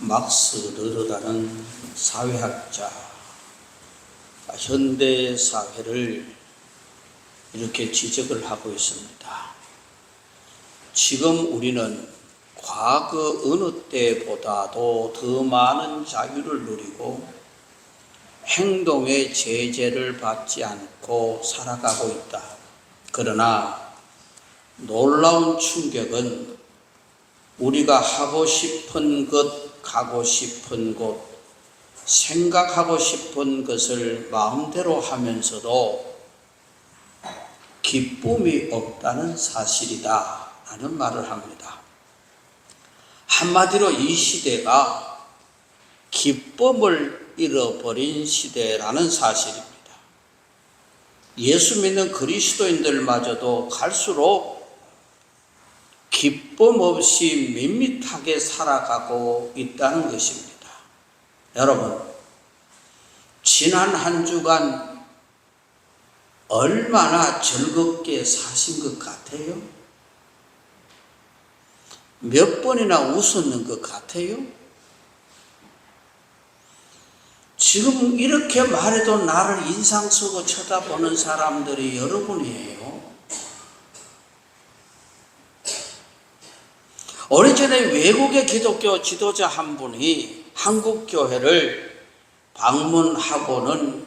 막스 르르라는 사회학자, 현대 사회를 이렇게 지적을 하고 있습니다. 지금 우리는 과거 어느 때보다도 더 많은 자유를 누리고 행동의 제재를 받지 않고 살아가고 있다. 그러나 놀라운 충격은 우리가 하고 싶은 것, 가고 싶은 곳, 생각하고 싶은 것을 마음대로 하면서도 기쁨이 없다는 사실이다 라는 말을 합니다. 한마디로 이 시대가 기쁨을 잃어버린 시대라는 사실입니다. 예수 믿는 그리스도인들마저도 갈수록 기쁨 없이 밋밋하게 살아가고 있다는 것입니다. 여러분, 지난 한 주간 얼마나 즐겁게 사신 것 같아요? 몇 번이나 웃었는 것 같아요? 지금 이렇게 말해도 나를 인상 쓰고 쳐다보는 사람들이 여러분이에요. 오래전에 외국의 기독교 지도자 한 분이 한국 교회를 방문하고는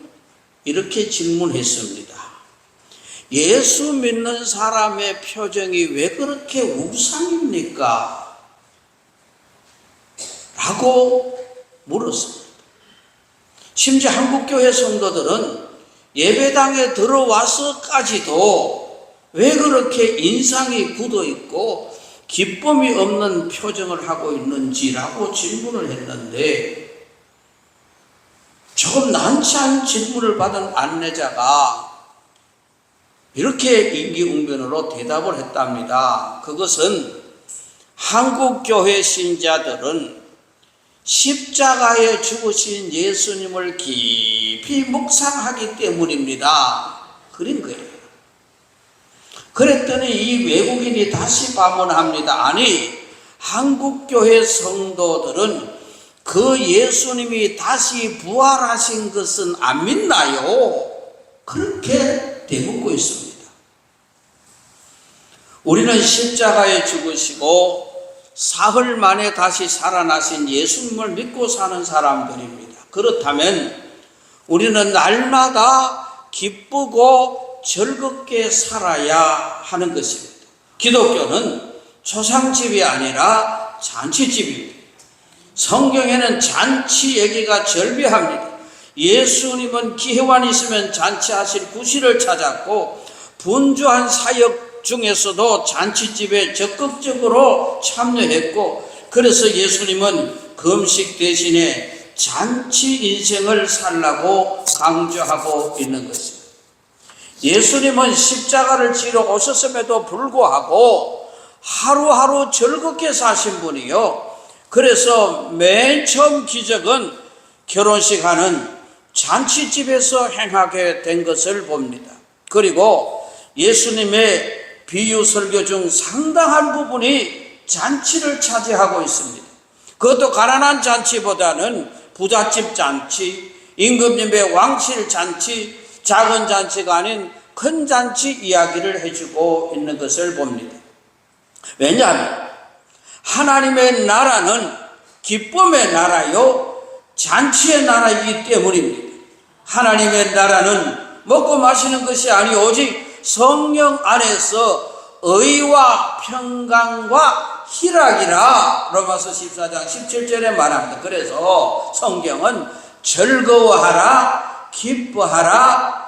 이렇게 질문했습니다. 예수 믿는 사람의 표정이 왜 그렇게 우상입니까? 라고 물었습니다. 심지어 한국교회 성도들은 예배당에 들어와서까지도 왜 그렇게 인상이 굳어 있고 기쁨이 없는 표정을 하고 있는지라고 질문을 했는데, 조금 난처한 질문을 받은 안내자가 이렇게 임기응변으로 대답을 했답니다. 그것은 한국교회 신자들은 십자가에 죽으신 예수님을 깊이 묵상하기 때문입니다. 그런 거예요. 그랬더니 이 외국인이 다시 반문합니다. 아니, 한국교회 성도들은 그 예수님이 다시 부활하신 것은 안 믿나요? 그렇게 되묻고 있습니다. 우리는 십자가에 죽으시고 사흘 만에 다시 살아나신 예수님을 믿고 사는 사람들입니다. 그렇다면 우리는 날마다 기쁘고 즐겁게 살아야 하는 것입니다. 기독교는 초상집이 아니라 잔치집입니다. 성경에는 잔치 얘기가 절비합니다. 예수님은 기회만 있으면 잔치하실 구실을 찾았고 분주한 사역 중에서도 잔치집에 적극적으로 참여했고, 그래서 예수님은 금식 대신에 잔치 인생을 살라고 강조하고 있는 것입니다. 예수님은 십자가를 지러 오셨음에도 불구하고 하루하루 즐겁게 사신 분이요. 그래서 맨 처음 기적은 결혼식 하는 잔치집에서 행하게 된 것을 봅니다. 그리고 예수님의 비유 설교 중 상당한 부분이 잔치를 차지하고 있습니다. 그것도 가난한 잔치보다는 부잣집 잔치, 임금님의 왕실 잔치, 작은 잔치가 아닌 큰 잔치 이야기를 해주고 있는 것을 봅니다. 왜냐하면 하나님의 나라는 기쁨의 나라요 잔치의 나라이기 때문입니다. 하나님의 나라는 먹고 마시는 것이 아니 오직 성령 안에서 의와 평강과 희락이라 로마서 14장 17절에 말합니다. 그래서 성경은 즐거워하라, 기뻐하라,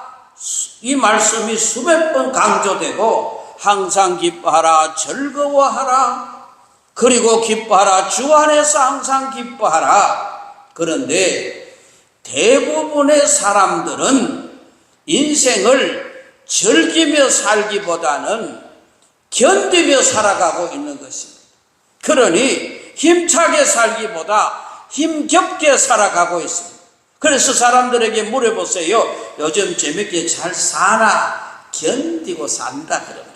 이 말씀이 수백 번 강조되고 항상 기뻐하라, 즐거워하라, 그리고 기뻐하라, 주 안에서 항상 기뻐하라. 그런데 대부분의 사람들은 인생을 즐기며 살기보다는 견디며 살아가고 있는 것입니다. 그러니 힘차게 살기보다 힘겹게 살아가고 있습니다. 그래서 사람들에게 물어보세요. 요즘 재밌게 잘 사나? 견디고 산다 그럽니다.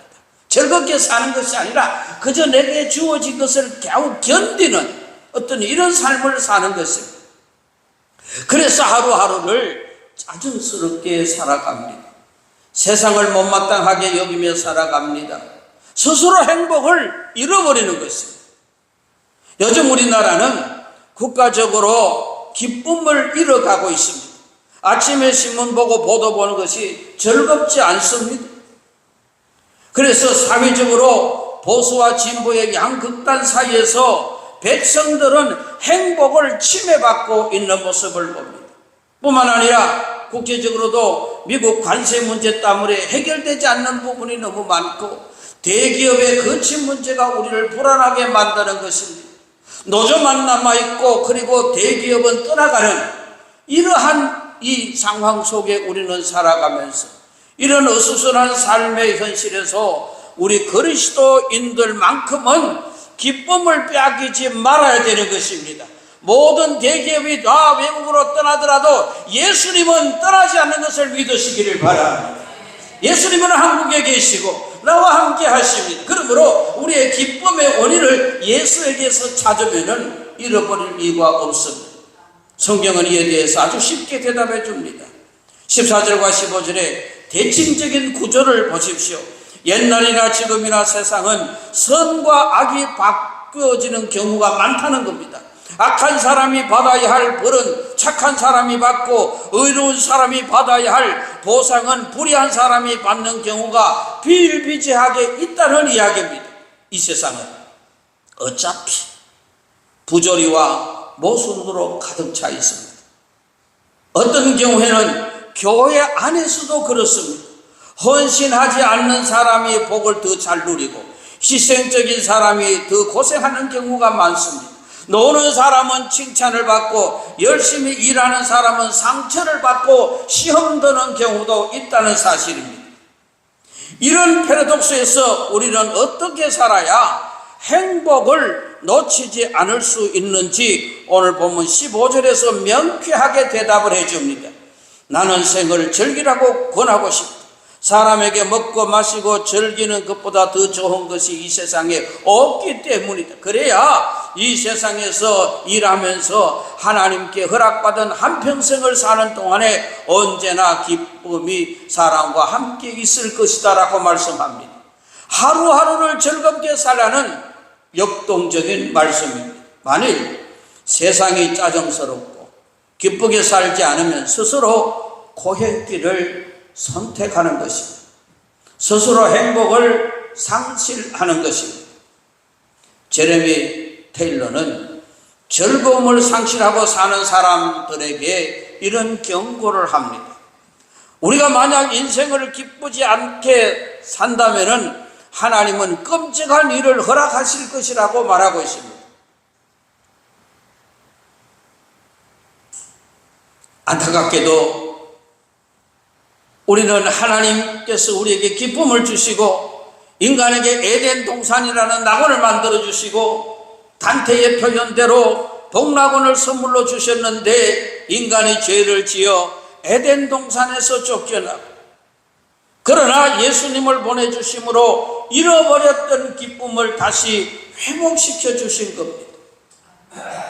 즐겁게 사는 것이 아니라 그저 내게 주어진 것을 겨우 견디는 어떤 이런 삶을 사는 것입니다. 그래서 하루하루를 짜증스럽게 살아갑니다. 세상을 못마땅하게 여기며 살아갑니다. 스스로 행복을 잃어버리는 것입니다. 요즘 우리나라는 국가적으로 기쁨을 잃어가고 있습니다. 아침에 신문 보고 보도 보는 것이 즐겁지 않습니다. 그래서 사회적으로 보수와 진보의 양극단 사이에서 백성들은 행복을 침해받고 있는 모습을 봅니다. 뿐만 아니라 국제적으로도 미국 관세 문제 때문에 해결되지 않는 부분이 너무 많고 대기업의 거친 문제가 우리를 불안하게 만드는 것입니다. 노조만 남아있고 그리고 대기업은 떠나가는 이러한 이 상황 속에 우리는 살아가면서 이런 어수선한 삶의 현실에서 우리 그리스도인들만큼은 기쁨을 빼앗기지 말아야 되는 것입니다. 모든 대기업이 다 외국으로 떠나더라도 예수님은 떠나지 않는 것을 믿으시기를 바랍니다. 예수님은 한국에 계시고 나와 함께 하십니다. 그러므로 우리의 기쁨의 원인을 예수에게서 찾으면 잃어버릴 이유가 없습니다. 성경은 이에 대해서 아주 쉽게 대답해 줍니다. 14절과 15절에 대칭적인 구조를 보십시오. 옛날이나 지금이나 세상은 선과 악이 바뀌어지는 경우가 많다는 겁니다. 악한 사람이 받아야 할 벌은 착한 사람이 받고 의로운 사람이 받아야 할 보상은 불의한 사람이 받는 경우가 비일비재하게 있다는 이야기입니다. 이 세상은 어차피 부조리와 모순으로 가득 차 있습니다. 어떤 경우에는 교회 안에서도 그렇습니다. 헌신하지 않는 사람이 복을 더 잘 누리고 희생적인 사람이 더 고생하는 경우가 많습니다. 노는 사람은 칭찬을 받고 열심히 일하는 사람은 상처를 받고 시험 드는 경우도 있다는 사실입니다. 이런 패러독스에서 우리는 어떻게 살아야 행복을 놓치지 않을 수 있는지 오늘 본문 15절에서 명쾌하게 대답을 해줍니다. 나는 생을 즐기라고 권하고 싶다. 사람에게 먹고 마시고 즐기는 것보다 더 좋은 것이 이 세상에 없기 때문이다. 그래야 이 세상에서 일하면서 하나님께 허락받은 한평생을 사는 동안에 언제나 기쁨이 사람과 함께 있을 것이다 라고 말씀합니다. 하루하루를 즐겁게 살라는 역동적인 말씀입니다. 만일 세상이 짜증스럽고 기쁘게 살지 않으면 스스로 고행길을 선택하는 것입니다. 스스로 행복을 상실하는 것입니다. 제레미 테일러는 즐거움을 상실하고 사는 사람들에게 이런 경고를 합니다. 우리가 만약 인생을 기쁘지 않게 산다면 하나님은 끔찍한 일을 허락하실 것이라고 말하고 있습니다. 안타깝게도 우리는 하나님께서 우리에게 기쁨을 주시고 인간에게 에덴 동산이라는 낙원을 만들어 주시고 단테의 표현대로 복락원을 선물로 주셨는데 인간이 죄를 지어 에덴 동산에서 쫓겨나고 그러나 예수님을 보내주심으로 잃어버렸던 기쁨을 다시 회복시켜 주신 겁니다.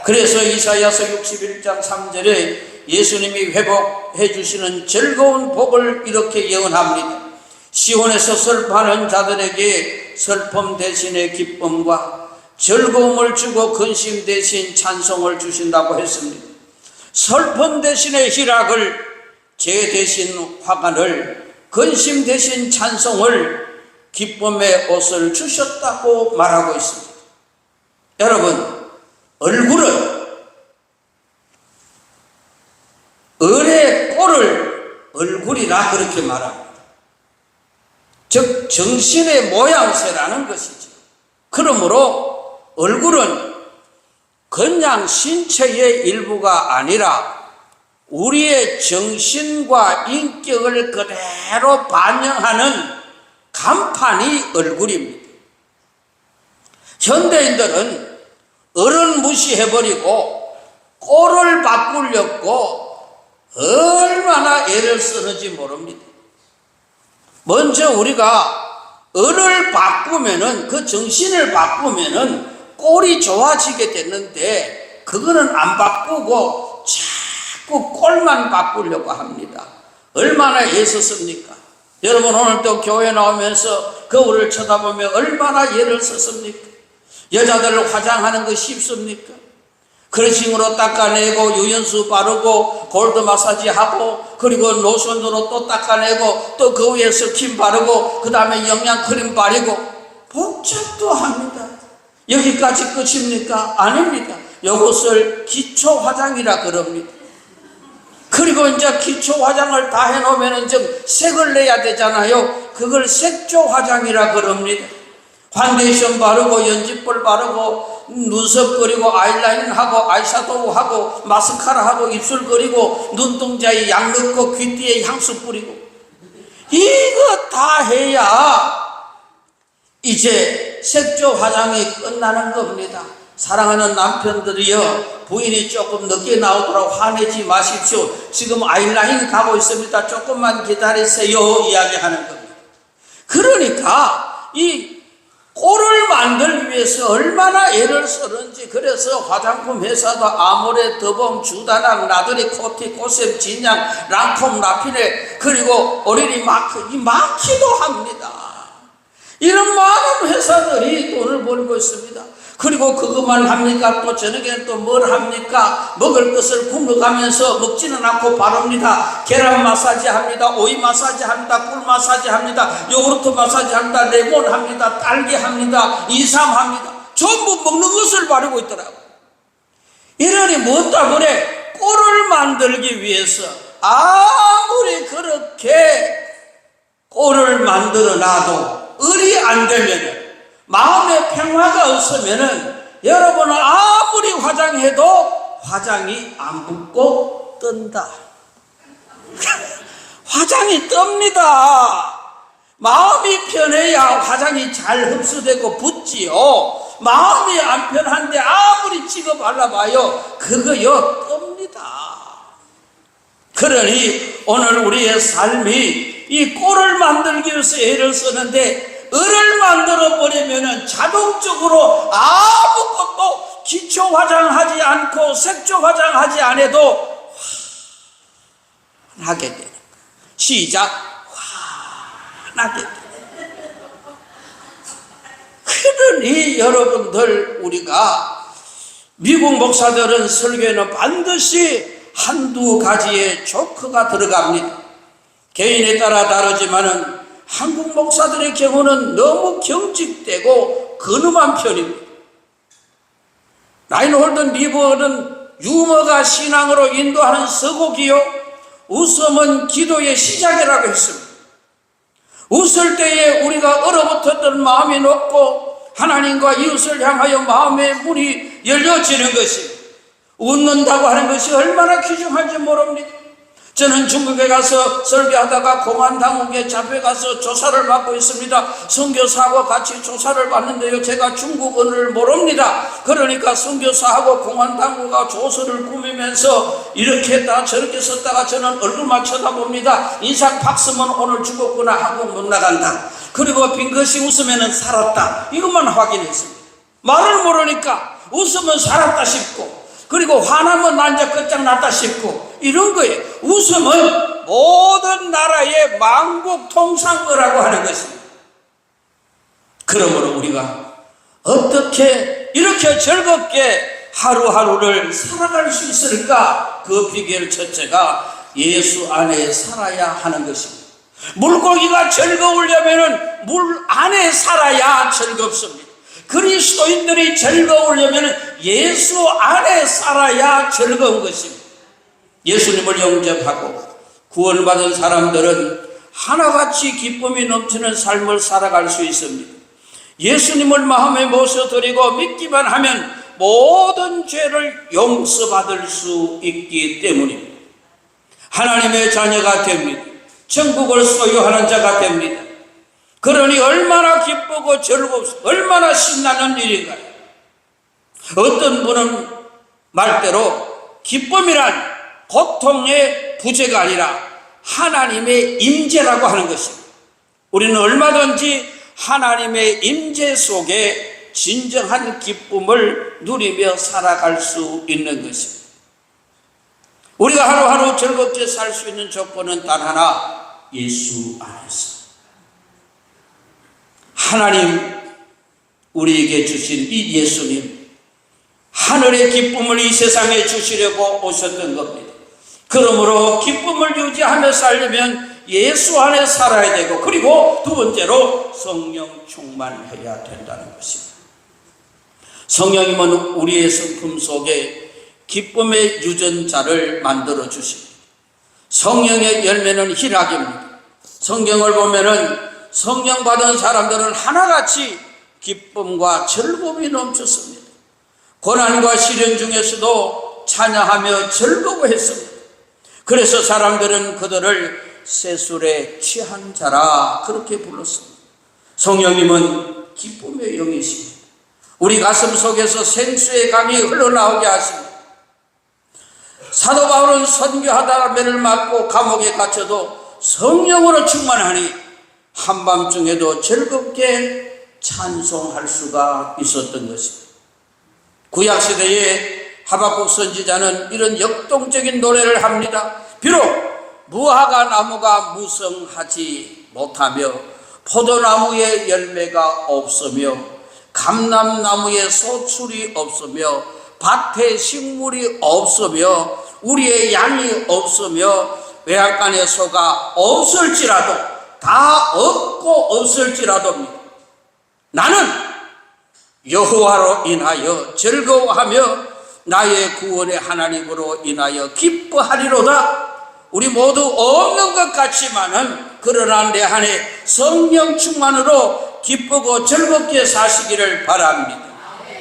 그래서 이사야서 61장 3절에 예수님이 회복해 주시는 즐거운 복을 이렇게 예언합니다. 시온에서 슬퍼하는 자들에게 슬픔 대신에 기쁨과 즐거움을 주고 근심 대신 찬송을 주신다고 했습니다. 슬픔 대신에 희락을, 죄 대신 화관을, 근심 대신 찬송을, 기쁨의 옷을 주셨다고 말하고 있습니다. 여러분, 얼굴은 을의 꼴을 얼굴이라 그렇게 말합니다. 즉 정신의 모양새라는 것이죠. 그러므로 얼굴은 그냥 신체의 일부가 아니라 우리의 정신과 인격을 그대로 반영하는 간판이 얼굴입니다. 현대인들은 을은 무시해버리고 꼴을 바꾸려고 얼마나 애를 쓰는지 모릅니다. 먼저 우리가 을을 바꾸면은 그 정신을 바꾸면은 꼴이 좋아지게 됐는데 그거는 안 바꾸고 자꾸 꼴만 바꾸려고 합니다. 얼마나 애썼습니까? 여러분 오늘 또 교회 나오면서 거울을 쳐다보면 얼마나 애를 썼습니까? 여자들 화장하는 거 쉽습니까? 크러싱으로 닦아내고 유연수 바르고 골드 마사지 하고 그리고 로션으로 또 닦아내고 또 그 위에 스킨 바르고 그 다음에 영양크림 바르고 복잡도 합니다. 여기까지 끝입니까? 아닙니다. 이것을 기초 화장이라 그럽니다. 그리고 이제 기초 화장을 다 해놓으면 이제 색을 내야 되잖아요. 그걸 색조 화장이라 그럽니다. 파운데이션 바르고 연지볼 바르고 눈썹 그리고 아이라인 하고 아이샤도우 하고 마스카라 하고 입술 그리고 눈동자에 약 넣고 귀뒤에 향수 뿌리고 이거 다 해야 이제 색조 화장이 끝나는 겁니다. 사랑하는 남편들이여, 부인이 조금 늦게 나오더라고 화내지 마십시오. 지금 아이라인 가고 있습니다. 조금만 기다리세요 이야기하는 겁니다. 그러니까 이 꼴을 만들기 위해서 얼마나 애를 쓰는지. 그래서 화장품 회사도 아모레, 더범, 주다낭, 나들이, 코티, 코셉, 진양, 랑콤, 라피네 그리고 오리리 마크 이 마키도 합니다. 이런 많은 회사들이 돈을 벌고 있습니다. 그리고 그것만 합니까? 또 저녁에는 또 뭘 합니까? 먹을 것을 굶어가면서 먹지는 않고 바릅니다. 계란 마사지 합니다. 오이 마사지 합니다. 꿀 마사지 합니다. 요구르트 마사지 합니다. 레몬 합니다. 딸기 합니다. 인삼 합니다. 전부 먹는 것을 바르고 있더라고요. 이러니 뭐 때문에 꼴을 만들기 위해서 아무리 그렇게 꼴을 만들어 놔도 을이 안 되면, 마음의 평화가 없으면은 여러분은 아무리 화장해도 화장이 안 붙고 뜬다. 화장이 뜹니다. 마음이 편해야 화장이 잘 흡수되고 붙지요. 마음이 안 편한데 아무리 찍어 발라봐요, 그거요 뜹니다. 그러니 오늘 우리의 삶이 이 꼴을 만들기 위해서 애를 쓰는데, 을을 만들어버리면 자동적으로 아무것도 기초 화장하지 않고 색조 화장하지 않아도 환하게 되는 거예요. 시작. 환하게 되는 거예요. 그러니 여러분들, 우리가 미국 목사들은 설교에는 반드시 한두 가지의 조커가 들어갑니다. 개인에 따라 다르지만은 한국 목사들의 경우는 너무 경직되고 근엄한 편입니다. 라인홀든 리버는 유머가 신앙으로 인도하는 서곡이요, 웃음은 기도의 시작이라고 했습니다. 웃을 때에 우리가 얼어붙었던 마음이 녹고 하나님과 이웃을 향하여 마음의 문이 열려지는 것입니다. 웃는다고 하는 것이 얼마나 귀중한지 모릅니다. 저는 중국에 가서 설교하다가 공안당국에 잡혀가서 조사를 받고 있습니다. 선교사하고 같이 조사를 받는데요, 제가 중국어를 모릅니다. 그러니까 선교사하고 공안당국과 조서를 꾸미면서 이렇게 했다 저렇게 썼다가 저는 얼굴만 쳐다봅니다. 인상 팍 쓰면 오늘 죽었구나, 한국 못 나간다. 그리고 빙긋이 웃으면 살았다, 이것만 확인했습니다. 말을 모르니까 웃으면 살았다 싶고, 그리고 화나면 나 이제 끝장났다 싶고, 이런 거예요. 웃음은 모든 나라의 만국통상어라고 하는 것입니다. 그러므로 우리가 어떻게 이렇게 즐겁게 하루하루를 살아갈 수 있을까? 그 비결 첫째가 예수 안에 살아야 하는 것입니다. 물고기가 즐거우려면 물 안에 살아야 즐겁습니다. 그리스도인들이 즐거우려면 예수 안에 살아야 즐거운 것입니다. 예수님을 영접하고 구원받은 사람들은 하나같이 기쁨이 넘치는 삶을 살아갈 수 있습니다. 예수님을 마음에 모셔드리고 믿기만 하면 모든 죄를 용서받을 수 있기 때문입니다. 하나님의 자녀가 됩니다. 천국을 소유하는 자가 됩니다. 그러니 얼마나 기쁘고 즐겁고 얼마나 신나는 일인가요? 어떤 분은 말대로 기쁨이란 고통의 부재가 아니라 하나님의 임재라고 하는 것입니다. 우리는 얼마든지 하나님의 임재 속에 진정한 기쁨을 누리며 살아갈 수 있는 것입니다. 우리가 하루하루 즐겁게 살 수 있는 조건은 단 하나, 예수 안에서. 하나님 우리에게 주신 이 예수님, 하늘의 기쁨을 이 세상에 주시려고 오셨던 겁니다. 그러므로 기쁨을 유지하며 살려면 예수 안에 살아야 되고, 그리고 두 번째로 성령 충만해야 된다는 것입니다. 성령님은 우리의 성품 속에 기쁨의 유전자를 만들어 주십니다. 성령의 열매는 희락입니다. 성경을 보면은 성령 받은 사람들은 하나같이 기쁨과 즐거움이 넘쳤습니다. 고난과 시련 중에서도 찬양하며 즐거워했습니다. 그래서 사람들은 그들을 세술에 취한 자라 그렇게 불렀습니다. 성령님은 기쁨의 영이십니다. 우리 가슴 속에서 생수의 강이 흘러나오게 하십니다. 사도 바울은 선교하다가 매를 맞고 감옥에 갇혀도 성령으로 충만하니 한밤중에도 즐겁게 찬송할 수가 있었던 것입니다. 구약시대에 하박국 선지자는 이런 역동적인 노래를 합니다. 비록 무화과 나무가 무성하지 못하며 포도나무에 열매가 없으며 감람나무에 소출이 없으며 밭에 식물이 없으며 우리의 양이 없으며 외양간에 소가 없을지라도, 다 없고 없을지라도 나는 여호와로 인하여 즐거워하며 나의 구원의 하나님으로 인하여 기뻐하리로다. 우리 모두 없는 것 같지만은 그러나 내 안에 성령 충만으로 기쁘고 즐겁게 사시기를 바랍니다.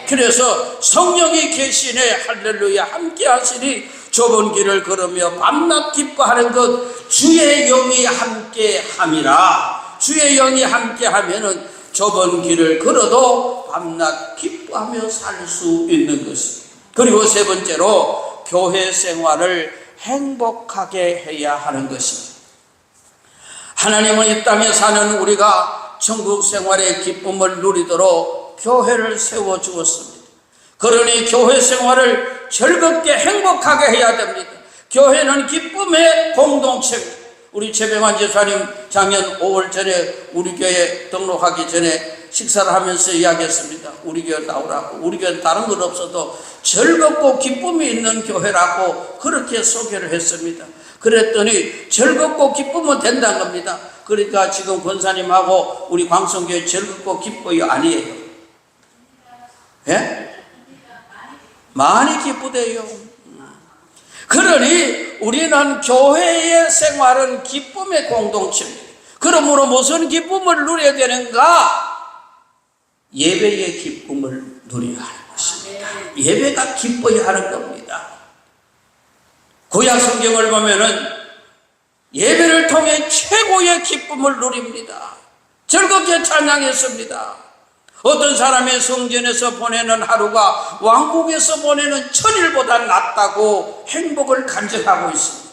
그래서 성령이 계시네 할렐루야 함께 하시니 좁은 길을 걸으며 밤낮 기뻐하는 것 주의 영이 함께 함이라. 주의 영이 함께 하면은 좁은 길을 걸어도 밤낮 기뻐하며 살 수 있는 것입니다. 그리고 세 번째로 교회 생활을 행복하게 해야 하는 것입니다. 하나님은 이 땅에 사는 우리가 천국 생활의 기쁨을 누리도록 교회를 세워주었습니다. 그러니 교회 생활을 즐겁게 행복하게 해야 됩니다. 교회는 기쁨의 공동체입니다. 우리 최병환 집사님 작년 5월 전에 우리 교회 등록하기 전에 식사를 하면서 이야기했습니다. 우리 교회 나오라고. 우리 교회는 다른 건 없어도 즐겁고 기쁨이 있는 교회라고 그렇게 소개를 했습니다. 그랬더니 즐겁고 기쁘면 된다는 겁니다. 그러니까 지금 권사님하고 우리 광성교회 즐겁고 기뻐요? 아니에요? 예? 많이 기쁘대요. 그러니 우리는 교회의 생활은 기쁨의 공동체입니다. 그러므로 무슨 기쁨을 누려야 되는가? 예배의 기쁨을 누려야 하는 것입니다. 예배가 기뻐야 하는 겁니다. 구약 성경을 보면은 예배를 통해 최고의 기쁨을 누립니다. 즐겁게 찬양했습니다. 어떤 사람의 성전에서 보내는 하루가 왕국에서 보내는 천일보다 낫다고 행복을 간증하고 있습니다.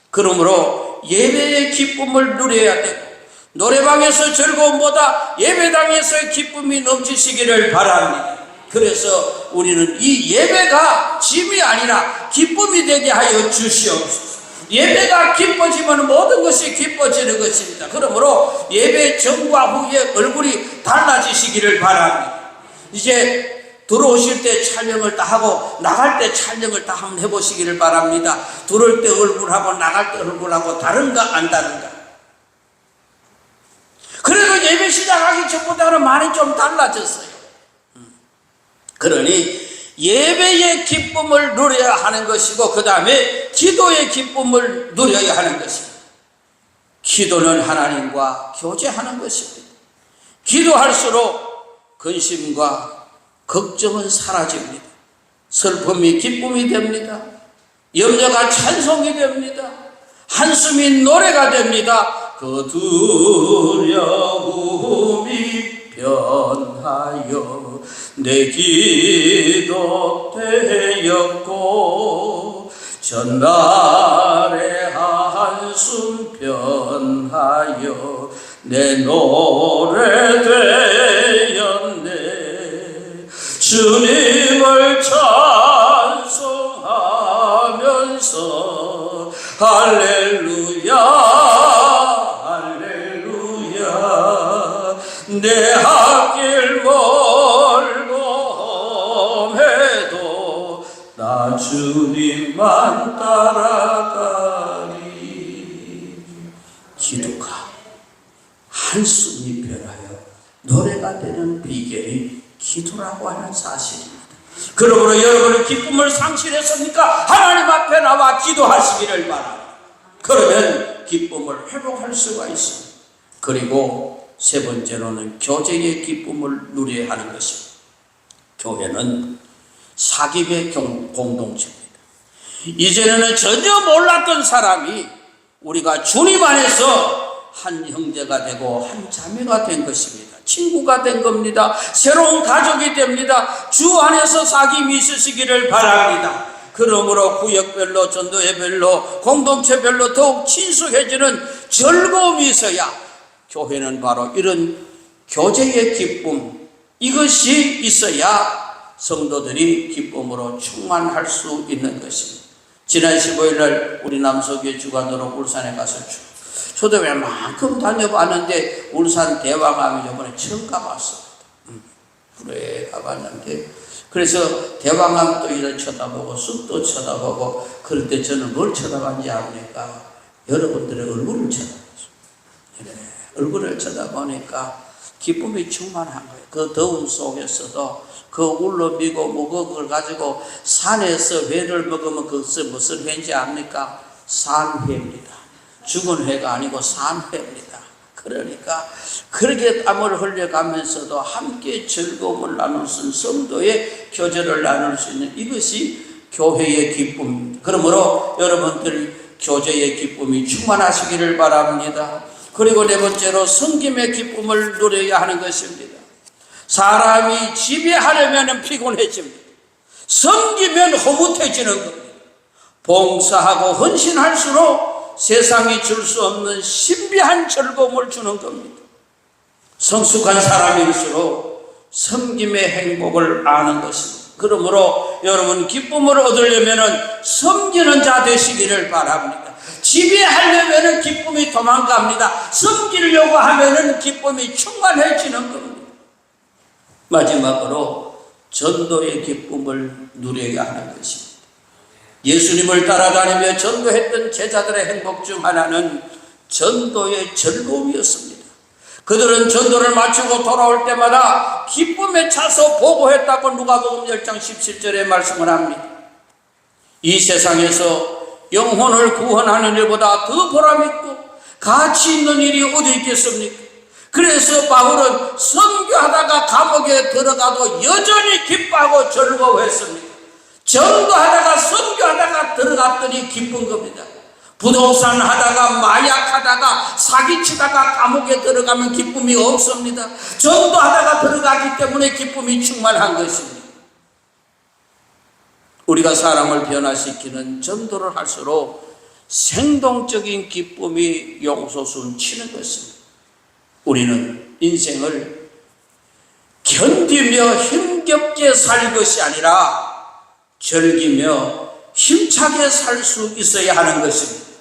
그러므로 예배의 기쁨을 누려야 되고 노래방에서 즐거움보다 예배당에서의 기쁨이 넘치시기를 바랍니다. 그래서 우리는 이 예배가 짐이 아니라 기쁨이 되게 하여 주시옵소서. 예배가 기뻐지면 모든 것이 기뻐지는 것입니다. 그러므로 예배 전과 후에 얼굴이 달라지시기를 바랍니다. 이제 들어오실 때 촬영을 다 하고 나갈 때 촬영을 다 한번 해보시기를 바랍니다. 들어올 때 얼굴하고 나갈 때 얼굴하고 다른가 안 다른가. 그래도 예배 시작하기 전보다는 많이 좀 달라졌어요. 그러니 예배의 기쁨을 누려야 하는 것이고 그 다음에 기도의 기쁨을 누려야 하는 것입니다. 기도는 하나님과 교제하는 것입니다. 기도할수록 근심과 걱정은 사라집니다. 슬픔이 기쁨이 됩니다. 염려가 찬송이 됩니다. 한숨이 노래가 됩니다. 그 두려움이 변하여 내 기도 되었고 전날의 한숨 변하여 내 노래 되었네. 주님을 찬송하면서 할렐루야 할렐루야 내 앞길 멀고 험해도 나 주님만 따라가리. 기도가 한숨이 변하여 노래가 되는 비결이 기도라고 하는 사실입니다. 그러므로 여러분의 기쁨을 상실했습니까? 하나님 앞에 나와 기도하시기를 바랍니다. 그러면 기쁨을 회복할 수가 있습니다. 그리고 세 번째로는 교제의 기쁨을 누려야 하는 것입니다. 교회는 사귐의 공동체입니다. 이전에는 전혀 몰랐던 사람이 우리가 주님 안에서 한 형제가 되고 한 자매가 된 것입니다. 친구가 된 겁니다. 새로운 가족이 됩니다. 주 안에서 사귐이 있으시기를 바랍니다. 그러므로 구역별로 전도회별로 공동체별로 더욱 친숙해지는 즐거움이 있어야 교회는 바로 이런 교제의 기쁨, 이것이 있어야 성도들이 기쁨으로 충만할 수 있는 것입니다. 지난 15일 날 우리 남서교회 주관으로 울산에 가서 초대회만큼 다녀봤는데 울산 대왕암이 이번에 처음 가봤습니다. 불에 가봤는데 그래서 대왕암도 이를 쳐다보고 숲도 쳐다보고 그럴 때 저는 뭘 쳐다봤는지 아니까 여러분들의 얼굴을 쳐다봤어요. 얼굴을 쳐다보니까 기쁨이 충만한 거예요. 그 더운 속에서도 그 울러미고 무거운 걸 가지고 산에서 회를 먹으면 그것이 무슨 회인지 압니까? 산회입니다. 죽은 회가 아니고 산회입니다. 그러니까 그렇게 땀을 흘려가면서도 함께 즐거움을 나눌 수 있는 성도의 교제를 나눌 수 있는 이것이 교회의 기쁨입니다. 그러므로 여러분들 교제의 기쁨이 충만하시기를 바랍니다. 그리고 네 번째로 섬김의 기쁨을 누려야 하는 것입니다. 사람이 지배하려면 피곤해집니다. 섬기면 허무해지는 겁니다. 봉사하고 헌신할수록 세상이 줄 수 없는 신비한 즐거움을 주는 겁니다. 성숙한 사람일수록 섬김의 행복을 아는 것입니다. 그러므로 여러분 기쁨을 얻으려면 섬기는 자 되시기를 바랍니다. 지배하려면 기쁨이 도망갑니다. 섬기려고 하면 기쁨이 충만해지는 겁니다. 마지막으로 전도의 기쁨을 누려야 하는 것입니다. 예수님을 따라다니며 전도했던 제자들의 행복 중 하나는 전도의 즐거움이었습니다. 그들은 전도를 마치고 돌아올 때마다 기쁨에 차서 보고했다고 누가복음 10장 17절에 말씀을 합니다. 이 세상에서 영혼을 구원하는 일보다 더 보람있고 가치 있는 일이 어디 있겠습니까? 그래서 바울은 선교하다가 감옥에 들어가도 여전히 기뻐하고 즐거워했습니다. 전도하다가 선교하다가 들어갔더니 기쁜 겁니다. 부동산 하다가 마약하다가 사기치다가 감옥에 들어가면 기쁨이 없습니다. 전도하다가 들어가기 때문에 기쁨이 충만한 것입니다. 우리가 사람을 변화시키는 전도를 할수록 생동적인 기쁨이 용솟음 치는 것입니다. 우리는 인생을 견디며 힘겹게 살 것이 아니라 즐기며 힘차게 살 수 있어야 하는 것입니다.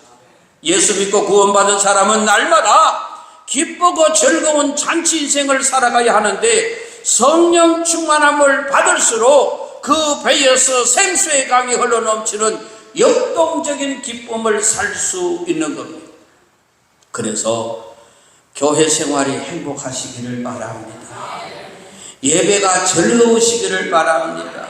예수 믿고 구원받은 사람은 날마다 기쁘고 즐거운 잔치 인생을 살아가야 하는데 성령 충만함을 받을수록 그 배에서 생수의 강이 흘러넘치는 역동적인 기쁨을 살 수 있는 겁니다. 그래서 교회 생활이 행복하시기를 바랍니다. 예배가 즐거우시기를 바랍니다.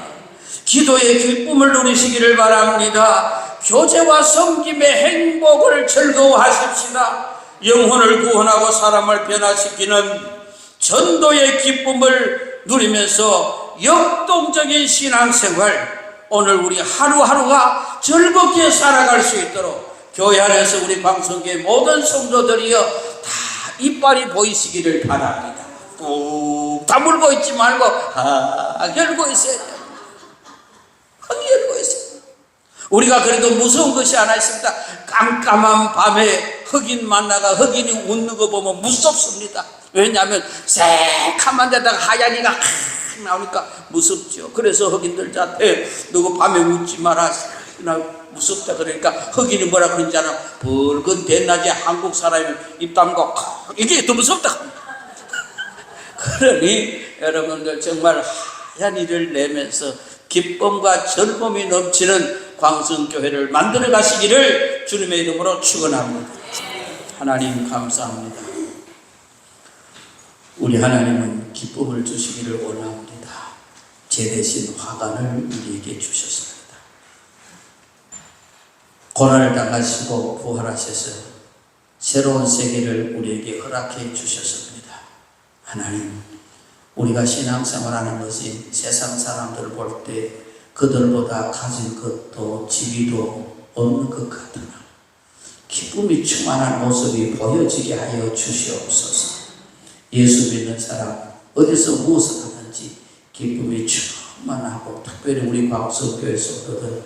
기도의 기쁨을 누리시기를 바랍니다. 교제와 섬김의 행복을 즐거워하십시다. 영혼을 구원하고 사람을 변화시키는 전도의 기쁨을 누리면서 역동적인 신앙생활, 오늘 우리 하루하루가 즐겁게 살아갈 수 있도록 교회 안에서 우리 방송계 모든 성도들이여 다 이빨이 보이시기를 바랍니다. 꾹 다물고 있지 말고 열고 있어야 돼요. 열고 있어요. 우리가 그래도 무서운 것이 하나 있습니다. 깜깜한 밤에 흑인 만나가 흑인이 웃는 거 보면 무섭습니다. 왜냐하면 새카만 데다가 하얀이가 나오니까 무섭죠. 그래서 흑인들한테 너가 밤에 웃지 마라. 나 무섭다 그러니까 흑인이 뭐라 그런지 알아? 붉은 대낮에 한국 사람이 입 다물고 이게 더 무섭다. 그러니 여러분들 정말 하얀 이를 내면서 기쁨과 즐거움이 넘치는 광성교회를 만들어 가시기를 주님의 이름으로 축원합니다. 하나님 감사합니다. 우리 하나님은 기쁨을 주시기를 원합니다. 제 대신 화관을 우리에게 주셨습니다. 고난을 당하시고 부활하셔서 새로운 세계를 우리에게 허락해 주셨습니다. 하나님, 우리가 신앙생활하는 것이 세상 사람들 볼 때 그들보다 가진 것도 지위도 없는 것 같으나 기쁨이 충만한 모습이 보여지게 하여 주시옵소서. 예수 믿는 사람 어디서 무엇을 하든지 기쁨이 충만하고 특별히 우리 광성교회 성도들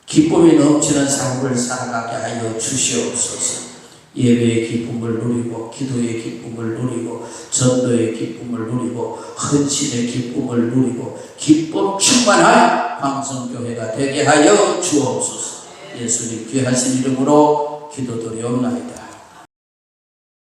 기쁨이 넘치는 삶을 살아가게 하여 주시옵소서. 예배의 기쁨을 누리고 기도의 기쁨을 누리고 전도의 기쁨을 누리고 헌신의 기쁨을 누리고 기쁨 충만한 광성교회가 되게 하여 주옵소서. 예수님 귀하신 이름으로 기도드리옵나이다.